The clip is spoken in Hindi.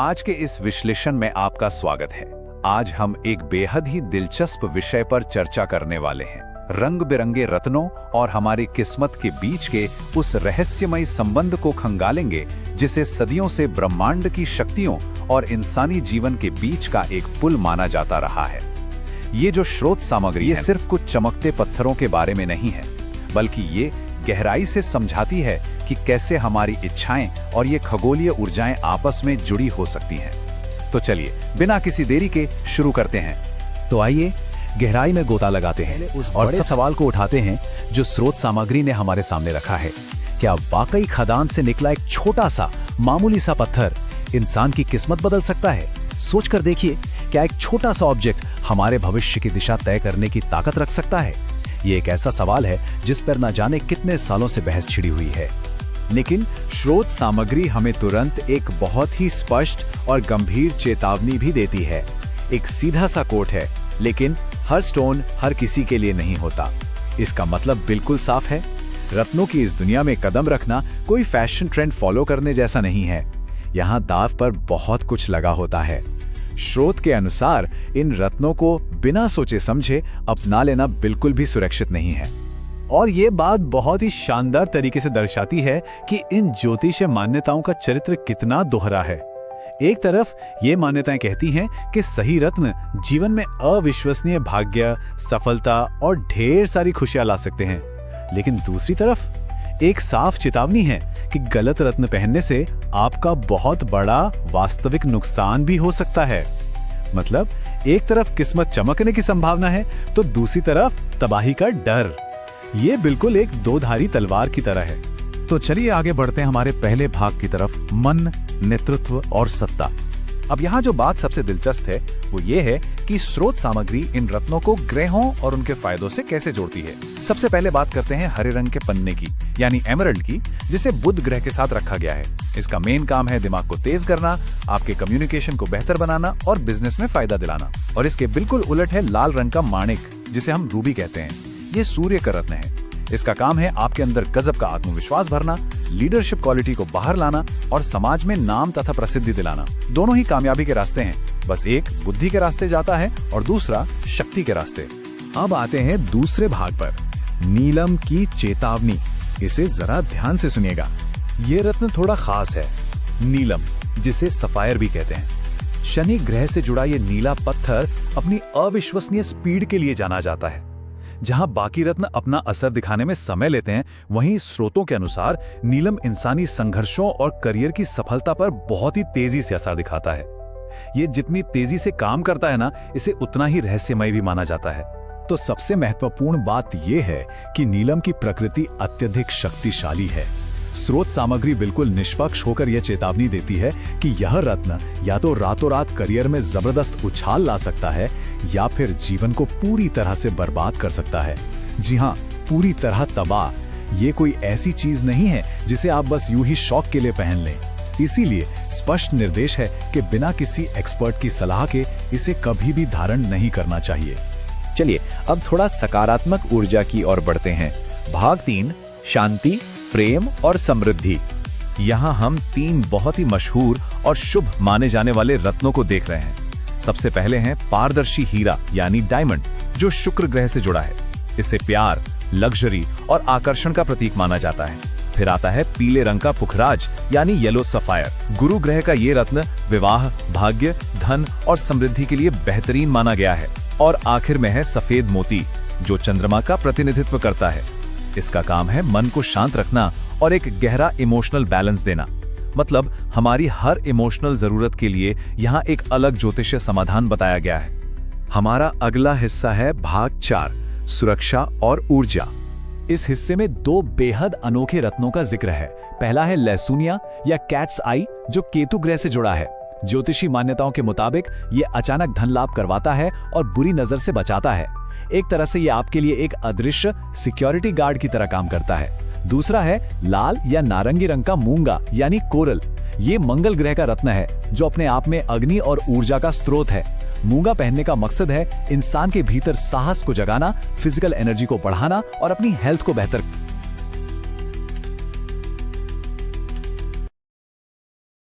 आज के इस विश्लेषण में आपका स्वागत है। आज हम एक बेहद ही दिलचस्प विषय पर चर्चा करने वाले हैं, रंग बिरंगे रत्नों और हमारी किस्मत के बीच के उस रहस्यमय संबंध को खंगालेंगे जिसे सदियों से ब्रह्मांड की शक्तियों और इंसानी जीवन के बीच का एक पुल माना जाता रहा है। ये जो स्रोत सामग्री ये सिर्फ कुछ चमकते पत्थरों के बारे में नहीं है, बल्कि ये गहराई से समझाती है कि कैसे हमारी इच्छाएं और ये खगोलीय ऊर्जाएं आपस में जुड़ी हो सकती हैं। तो चलिए बिना किसी देरी के शुरू करते हैं। तो आइए गहराई में गोता लगाते हैं और इस सवाल को उठाते हैं जो स्रोत सामग्री ने हमारे सामने रखा है। क्या वाकई खदान से निकला एक छोटा सा मामूली सा पत्थर इंसान की किस्मत बदल सकता है? सोचकर देखिए, क्या एक छोटा सा ऑब्जेक्ट हमारे भविष्य की दिशा तय करने की ताकत रख सकता है? ये एक ऐसा सवाल है जिस पर न जाने कितने सालों से बहस छिड़ी हुई है। लेकिन स्रोत सामग्री हमें तुरंत एक बहुत ही स्पष्ट और गंभीर चेतावनी भी देती है। एक सीधा सा कोट है, लेकिन हर स्टोन हर किसी के लिए नहीं होता। इसका मतलब बिल्कुल साफ है, रत्नों की इस दुनिया में कदम रखना कोई फैशन ट्रेंड फॉलो करने जैसा नहीं है। यहाँ दाव पर बहुत कुछ लगा होता है। स्रोत के अनुसार इन रत्नों को बिना सोचे समझे अपना लेना बिल्कुल भी सुरक्षित नहीं है। और ये बात बहुत ही शानदार तरीके से दर्शाती है कि इन ज्योतिषीय मान्यताओं का चरित्र कितना दोहरा है। एक तरफ ये मान्यताएं कहती हैं कि सही रत्न जीवन में अविश्वसनीय भाग्य, सफलता और ढेर सारी खुशियां ला सकते हैं, लेकिन दूसरी तरफ एक साफ चेतावनी है कि गलत रत्न पहनने से आपका बहुत बड़ा वास्तविक नुकसान भी हो सकता है। मतलब एक तरफ किस्मत चमकने की संभावना है तो दूसरी तरफ तबाही का डर। ये बिल्कुल एक दोधारी तलवार की तरह है। तो चलिए आगे बढ़ते हैं हमारे पहले भाग की तरफ, मन, नेतृत्व और सत्ता। अब यहाँ जो बात सबसे दिलचस्प है वो ये है कि स्रोत सामग्री इन रत्नों को ग्रहों और उनके फायदों से कैसे जोड़ती है। सबसे पहले बात करते हैं हरे रंग के पन्ने की, यानी एमरल्ड की, जिसे बुध ग्रह के साथ रखा गया है। इसका मेन काम है दिमाग को तेज करना, आपके कम्युनिकेशन को बेहतर बनाना और बिजनेस में फायदा दिलाना। और इसके बिल्कुल उलट है लाल रंग का माणिक, जिसे हम रूबी कहते हैं। ये सूर्य का रत्न है। इसका काम है आपके अंदर गजब का आत्मविश्वास भरना, लीडरशिप क्वालिटी को बाहर लाना और समाज में नाम तथा प्रसिद्धि दिलाना। दोनों ही कामयाबी के रास्ते हैं, बस एक बुद्धि के रास्ते जाता है और दूसरा शक्ति के रास्ते। अब आते हैं दूसरे भाग पर, नीलम की चेतावनी। इसे जरा ध्यान से सुनिएगा। ये रत्न थोड़ा खास है। नीलम, जिसे सफायर भी कहते हैं, शनि ग्रह से जुड़ा ये नीला पत्थर अपनी अविश्वसनीय स्पीड के लिए जाना जाता है। जहां बाकी रत्न अपना असर दिखाने में समय लेते हैं, वहीं स्रोतों के अनुसार नीलम इंसानी संघर्षों और करियर की सफलता पर बहुत ही तेजी से असर दिखाता है। ये जितनी तेजी से काम करता है ना, इसे उतना ही रहस्यमय भी माना जाता है। तो सबसे महत्वपूर्ण बात यह है कि नीलम की प्रकृति अत्यधिक शक्तिशाली है। स्रोत सामग्री बिल्कुल निष्पक्ष होकर यह चेतावनी देती है कि यह रत्न या तो रातों रात करियर में जबरदस्त उछाल ला सकता है या फिर जीवन को पूरी तरह से बर्बाद कर सकता है। जी हाँ, पूरी तरह तबाह। ये कोई ऐसी चीज नहीं है जिसे आप बस यूं ही शौक के लिए पहन लें। इसीलिए स्पष्ट निर्देश है कि बिना किसी एक्सपर्ट की सलाह के इसे कभी भी धारण नहीं करना चाहिए। चलिए अब थोड़ा सकारात्मक ऊर्जा की ओर बढ़ते हैं। भाग 3, शांति, प्रेम और समृद्धि। यहाँ हम 3 बहुत ही मशहूर और शुभ माने जाने वाले रत्नों को देख रहे हैं। सबसे पहले है पारदर्शी हीरा यानी डायमंड, जो शुक्र ग्रह से जुड़ा है। इसे प्यार, लग्जरी और आकर्षण का प्रतीक माना जाता है। फिर आता है पीले रंग का पुखराज यानी येलो सफायर। गुरु ग्रह का ये रत्न विवाह, भाग्य, धन और समृद्धि के लिए बेहतरीन माना गया है। और आखिर में है सफेद मोती, जो चंद्रमा का प्रतिनिधित्व करता है। इसका काम है मन को शांत रखना और एक गहरा इमोशनल बैलेंस देना। मतलब हमारी हर इमोशनल जरूरत के लिए यहाँ एक अलग ज्योतिषीय समाधान बताया गया है। हमारा अगला हिस्सा है भाग 4, सुरक्षा और ऊर्जा। इस हिस्से में 2 बेहद अनोखे रत्नों का जिक्र है। पहला है लहसुनिया या कैट्स आई, जो केतु ग्रह से जुड़ा है। ज्योतिषी मान्यताओं के मुताबिक ये अचानक धन लाभ करवाता है और बुरी नजर से बचाता है। एक तरह से ये आपके लिए एक अदृश्य सिक्योरिटी गार्ड की तरह काम करता है। दूसरा है लाल या नारंगी रंग का मूंगा यानी कोरल। ये मंगल ग्रह का रत्न है, जो अपने आप में अग्नि और ऊर्जा का स्रोत है। मूंगा पहनने का मकसद है इंसान के भीतर साहस को जगाना, फिजिकल एनर्जी को बढ़ाना और अपनी हेल्थ को बेहतर